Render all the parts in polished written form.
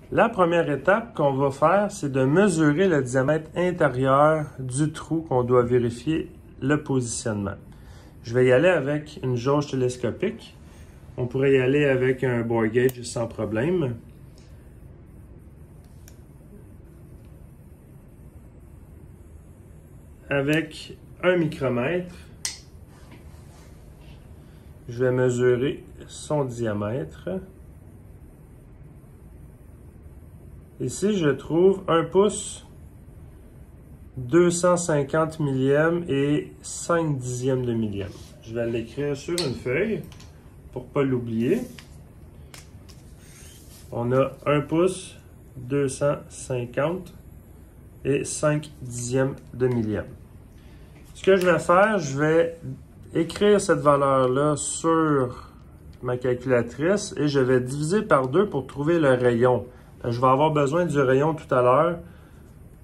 La première étape qu'on va faire, c'est de mesurer le diamètre intérieur du trou qu'on doit vérifier le positionnement. Je vais y aller avec une jauge télescopique. On pourrait y aller avec un bore gauge sans problème. Avec un micromètre, je vais mesurer son diamètre. Ici, je trouve 1 pouce, 250 millièmes et 5 dixièmes de millième. Je vais l'écrire sur une feuille pour ne pas l'oublier. On a 1 pouce, 250 et 5 dixièmes de millième. Ce que je vais faire, je vais écrire cette valeur-là sur ma calculatrice et je vais diviser par 2 pour trouver le rayon. Je vais avoir besoin du rayon tout à l'heure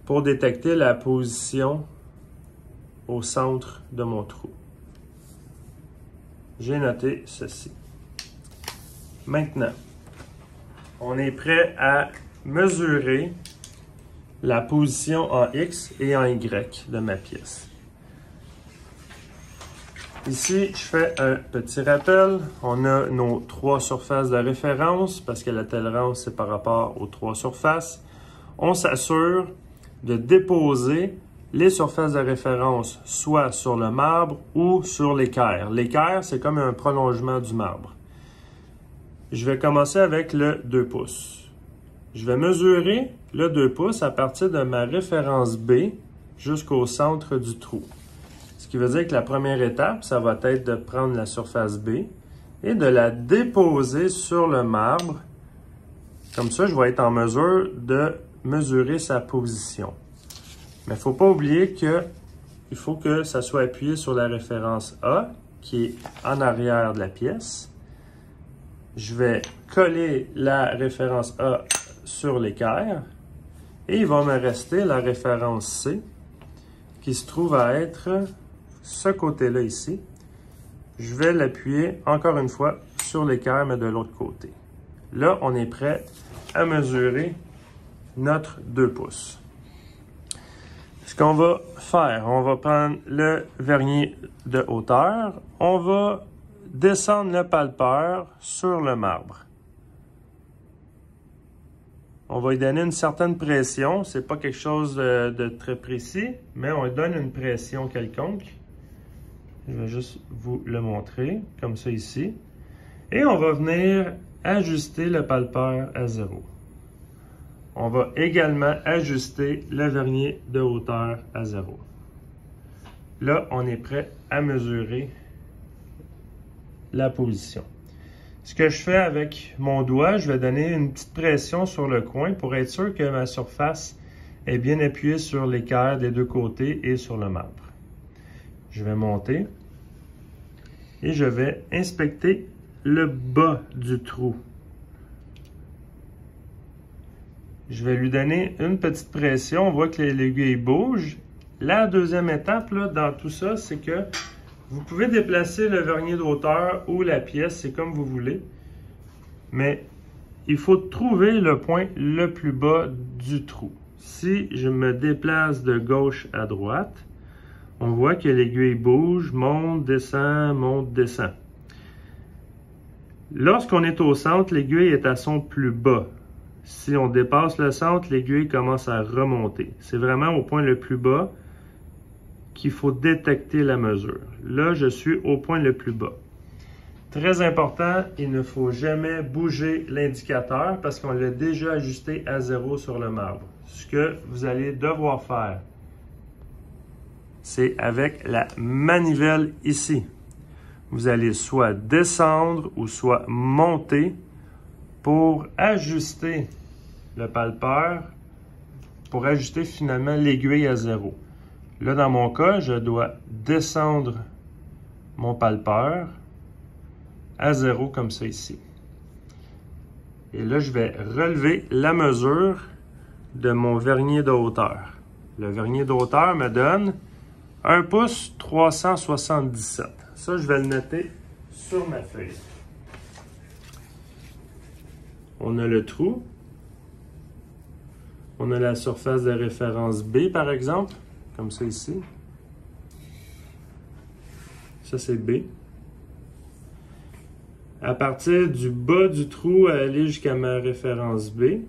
pour détecter la position au centre de mon trou. J'ai noté ceci. Maintenant, on est prêt à mesurer la position en X et en Y de ma pièce. Ici, je fais un petit rappel. On a nos 3 surfaces de référence parce que la tolérance, c'est par rapport aux 3 surfaces. On s'assure de déposer les surfaces de référence soit sur le marbre ou sur l'équerre. L'équerre, c'est comme un prolongement du marbre. Je vais commencer avec le 2 pouces. Je vais mesurer le 2 pouces à partir de ma référence B jusqu'au centre du trou. Ce qui veut dire que la première étape, ça va être de prendre la surface B et de la déposer sur le marbre. Comme ça, je vais être en mesure de mesurer sa position. Mais il ne faut pas oublier qu'il faut que ça soit appuyé sur la référence A, qui est en arrière de la pièce. Je vais coller la référence A sur l'équerre et il va me rester la référence C, qui se trouve à être ce côté-là ici. Je vais l'appuyer encore une fois sur l'équerre, mais de l'autre côté. Là, on est prêt à mesurer notre 2 pouces. Ce qu'on va faire, on va prendre le vernier de hauteur. On va descendre le palpeur sur le marbre. On va lui donner une certaine pression. Ce n'est pas quelque chose de très précis, mais on lui donne une pression quelconque. Je vais juste vous le montrer, comme ça ici. Et on va venir ajuster le palpeur à 0. On va également ajuster le vernier de hauteur à 0. Là, on est prêt à mesurer la position. Ce que je fais avec mon doigt, je vais donner une petite pression sur le coin pour être sûr que ma surface est bien appuyée sur l'équerre des deux côtés et sur le marbre. Je vais monter et je vais inspecter le bas du trou. Je vais lui donner une petite pression. On voit que l'aiguille bouge. La deuxième étape là, dans tout ça, c'est que vous pouvez déplacer le vernier de hauteur ou la pièce, c'est comme vous voulez. Mais il faut trouver le point le plus bas du trou. Si je me déplace de gauche à droite, on voit que l'aiguille bouge, monte, descend. Lorsqu'on est au centre, l'aiguille est à son plus bas. Si on dépasse le centre, l'aiguille commence à remonter. C'est vraiment au point le plus bas qu'il faut détecter la mesure. Là, je suis au point le plus bas. Très important, il ne faut jamais bouger l'indicateur parce qu'on l'a déjà ajusté à 0 sur le marbre. Ce que vous allez devoir faire, c'est avec la manivelle ici. Vous allez soit descendre ou soit monter pour ajuster le palpeur, pour ajuster finalement l'aiguille à 0. Là, dans mon cas, je dois descendre mon palpeur à 0 comme ça ici. Et là, je vais relever la mesure de mon vernier de hauteur. Le vernier de hauteur me donne 1 pouce 377. Ça, je vais le noter sur ma feuille. On a le trou. On a la surface de référence B, par exemple, comme ça ici. Ça, c'est B. À partir du bas du trou à aller jusqu'à ma référence B,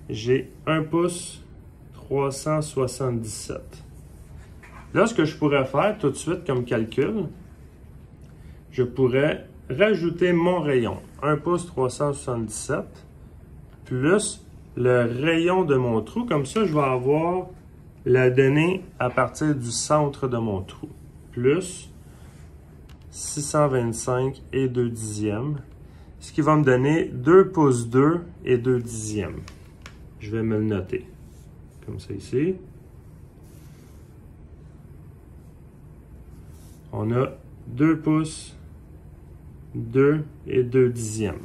j'ai 1 pouce 377. Là, ce que je pourrais faire tout de suite comme calcul, je pourrais rajouter mon rayon, 1 pouce 377, plus le rayon de mon trou. Comme ça, je vais avoir la donnée à partir du centre de mon trou, plus 625 et 2 dixièmes, ce qui va me donner 2 pouces 2 et 2 dixièmes. Je vais me le noter, comme ça ici. On a 2 pouces 2 et 2 dixièmes.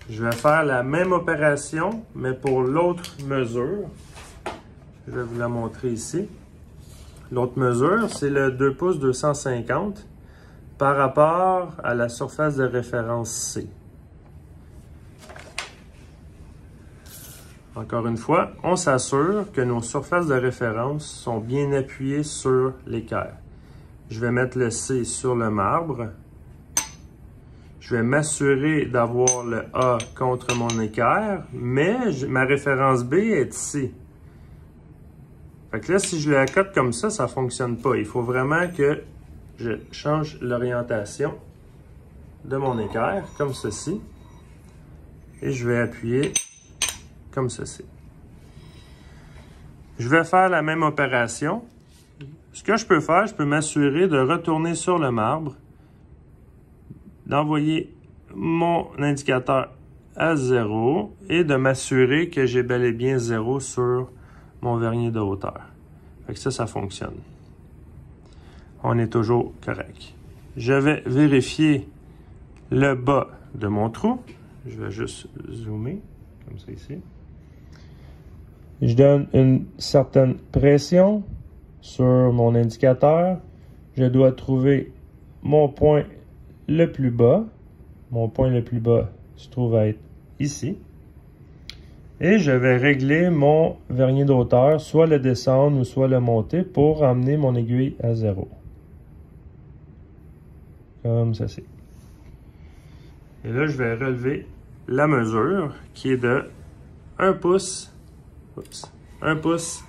Je vais faire la même opération, mais pour l'autre mesure. Je vais vous la montrer ici. L'autre mesure, c'est le 2 pouces 250 par rapport à la surface de référence C. Encore une fois, on s'assure que nos surfaces de référence sont bien appuyées sur l'équerre. Je vais mettre le C sur le marbre. Je vais m'assurer d'avoir le A contre mon équerre, mais ma référence B est ici. Fait que là, si je le accote comme ça ne fonctionne pas. Il faut vraiment que je change l'orientation de mon équerre, comme ceci. Et je vais appuyer comme ceci. Je vais faire la même opération. Ce que je peux faire, je peux m'assurer de retourner sur le marbre, d'envoyer mon indicateur à 0 et de m'assurer que j'ai bel et bien 0 sur mon vernier de hauteur. Fait que ça fonctionne. On est toujours correct. Je vais vérifier le bas de mon trou. Je vais juste zoomer, comme ça ici. Je donne une certaine pression sur mon indicateur. Je dois trouver mon point le plus bas. Mon point le plus bas se trouve à être ici. Et je vais régler mon vernier de hauteur, soit le descendre ou soit le monter pour emmener mon aiguille à 0. Comme ceci. Et là, je vais relever la mesure qui est de 1 pouce, 1 pouce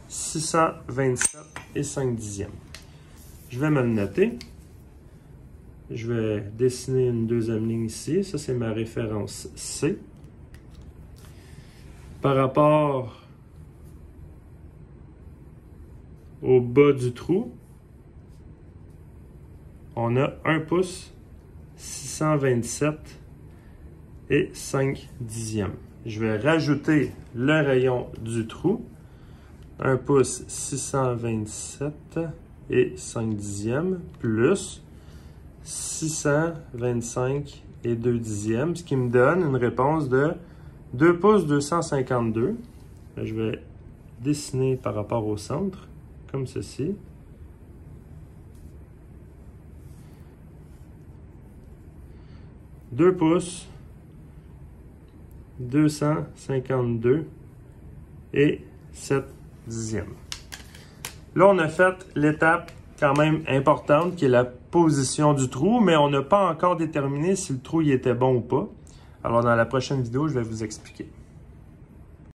627 et 5 dixièmes. Je vais me le noter. Je vais dessiner une deuxième ligne ici. Ça, c'est ma référence C. Par rapport au bas du trou, on a 1 pouce 627 et 5 dixièmes. Je vais rajouter le rayon du trou, 1 pouce 627 et 5 dixièmes, plus 625 et 2 dixièmes, ce qui me donne une réponse de 2 pouces 252. Je vais dessiner par rapport au centre, comme ceci. « 2 pouces 252 et 7 dixièmes. » Là, on a fait l'étape quand même importante qui est la position du trou, mais on n'a pas encore déterminé si le trou y était bon ou pas. Alors, dans la prochaine vidéo, je vais vous expliquer.